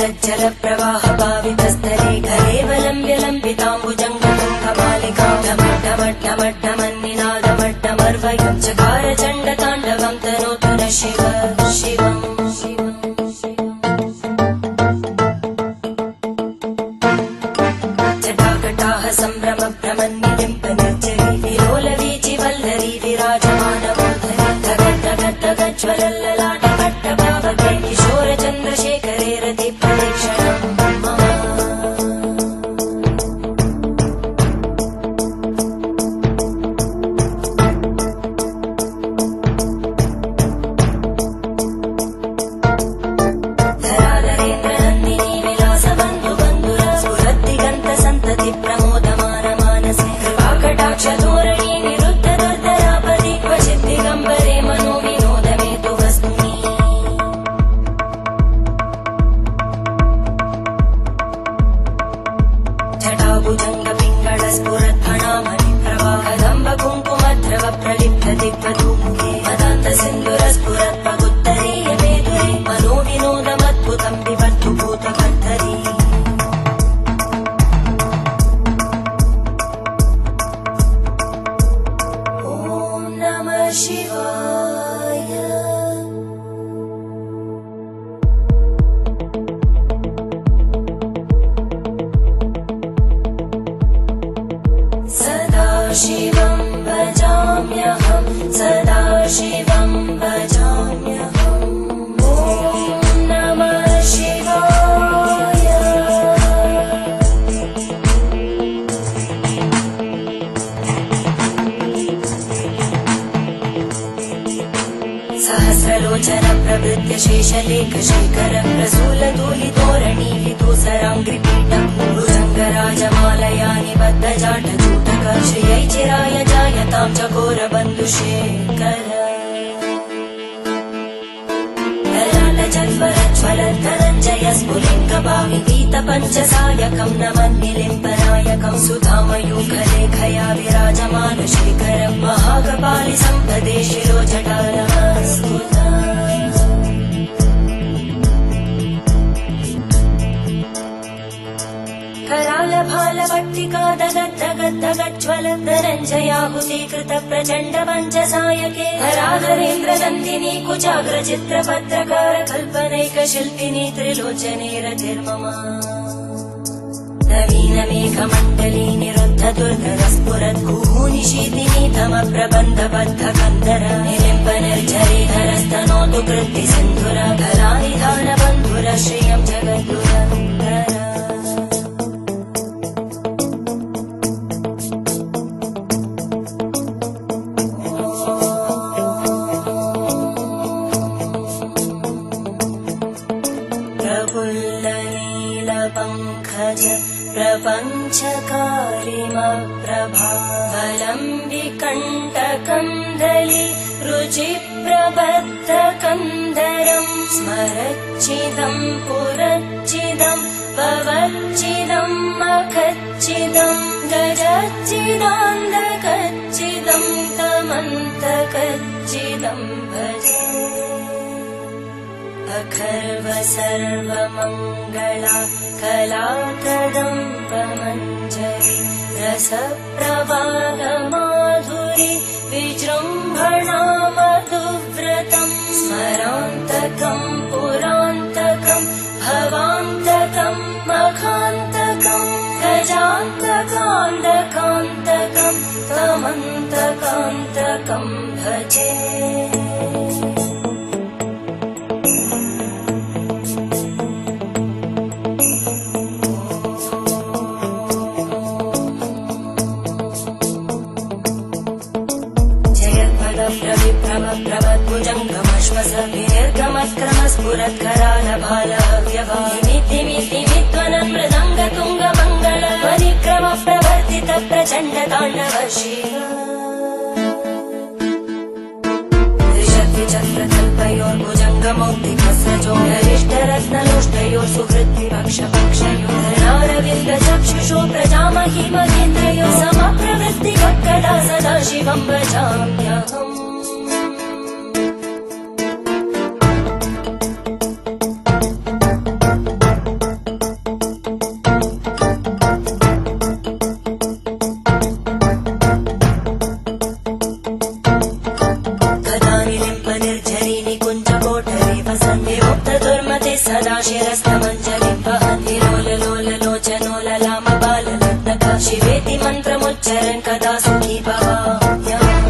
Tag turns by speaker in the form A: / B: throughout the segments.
A: जगज्जल प्रवाह पावितस्थले घरेवलम्ब्य लम्बिताम्बुजङ्गतुङ्गमालिकां ढमड्ढमड्ढमड्ढमन्निनादमड्ढमर्वयं चकार चण्डताण्डवं तनोतु न शिव शिवम् जटाकटाह सम्भ्रम भ्रमन्निलिम्पनिर्जरी विलोलवीचि वल्लरी विराजमानमूर्धनि धगद्धगद्धगज्ज्वलल्ललाटकट्टभावके किशोरचन्द्रशेखरे रति प्रदक्षिणम् मम धराधरेन्द्रनन्दिनी विलासबन्धुबन्धुर स्फुरद्दिगन्तसन्तति प्रमोदमान मानसे कृपाकटाक्षधोरणी निरुद्ध दुर्धरापदि क्वचित् दिगम्बरे मनो विनोदमेतु वस्तुनि जटाभुजङ्ग पिङ्गळ स्फुरद्भणामणि प्रवाहदम्ब कुङ्कुमद्रव प्रलिप्त दिग्वधूमुखे मदान्त सिन्दुर स्फुरत् पगुत्तरीय मेधुरे मनो विनोदमद्भुतं विवर्तु भूतकर्तरी ॐ नमः शिवाय सदा शिवं भजाम्यहं सदा शिवं भजाम्यहम् ॐ नमः शिवाय सहस्रलोचन प्रवृत्य शेषलेख शेखर प्रसूलधूलितोरणी विदूसराङ्घ्रिपीठम् भुजङ्गराजमालया निबद्धजाटचूटक श्रियै चिराय जायतां चकोरबन्धुशेखर ललाटजल्वरज्वलद्धनञ्जय स्फुलिङ्गभावितीतपञ्चसायकं नमन्निलिम्पनायकं सुधामयूखलेखया विराजमानशेखरं महाकपालि सम्पदे शिरोजटानमस्कुता करालभालभट्टिका दगद्धगद्धगज्ज्वलद्धनञ्जयाहुतीकृत प्रचण्ड पञ्चसायके धराधरेन्द्रनन्दिनी कुचाग्रचित्रपत्रकार कल्पनैकशिल्पिनी त्रिलोचने रतिर्मम नवीनमेघमण्डली निरुद्ध दुर्धर स्फुरत् कुहूनिशीतिनी तमप्रबन्धबद्धकन्दर निलिम्ब निर्झरीधरस्तनोतु कृत्ति सिन्धुर कलानिधानबन्धुर श्रियं जगद्गुरन्दर प्रफुल्लनीलपङ्कज प्रपञ्चकारिमप्रभावलं विकण्टकन्दली रुचिप्रबद्धकन्दरं स्मरच्चिदं पुरच्चिदं भवच्चिदं मखच्चिदं गजच्चिदान्धकच्चिदं तमन्तकच्चिदं भजे अखर्व सर्वमङ्गला कलाकदम्बमञ्जरी रसप्रवाहमाधुरी विजृम्भणा मधुव्रतं स्मरान्तकं पुरान्तकं भवान्तकं मखान्तकं गजान्तकान्तकान्तकं तमन्तकान्तकं भजे प्रवद्भुजङ्गमश्वस विनिर्गमत्क्रमस्फुरत्करालभालव्यवानिमित्तिमित्तिमित्त्वनं मृदङ्गतुङ्गमङ्गल परिक्रम प्रवर्तित प्रचण्डताण्डव शिव त्रिशक्तिचक्रकल्पयोर्भुजङ्गमौक्तिकस्रजोगरिष्ठरत्नलोष्टयोः सुहृद्विपक्षपक्षयोः धरणारविन्दचक्षुषो प्रजामहि महेन्द्रयोः समप्रवृत्तिवक्कटा सदा शिवं भजाम्यहम् शिरस्तमञ्जलिं वहति लोल लोल लोचनो ललाम बाललत्तका शिवेति मन्त्रमुच्चरन् कदा सुखी भवाम्यहम्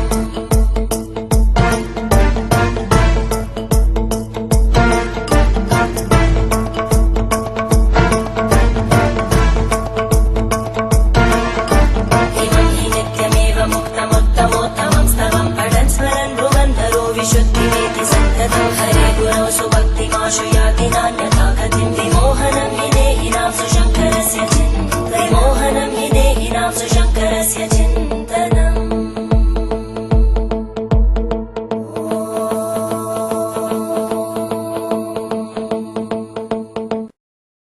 A: शुद्धिमेति सन्ततं हरे गुरौ सुभक्तिमाशु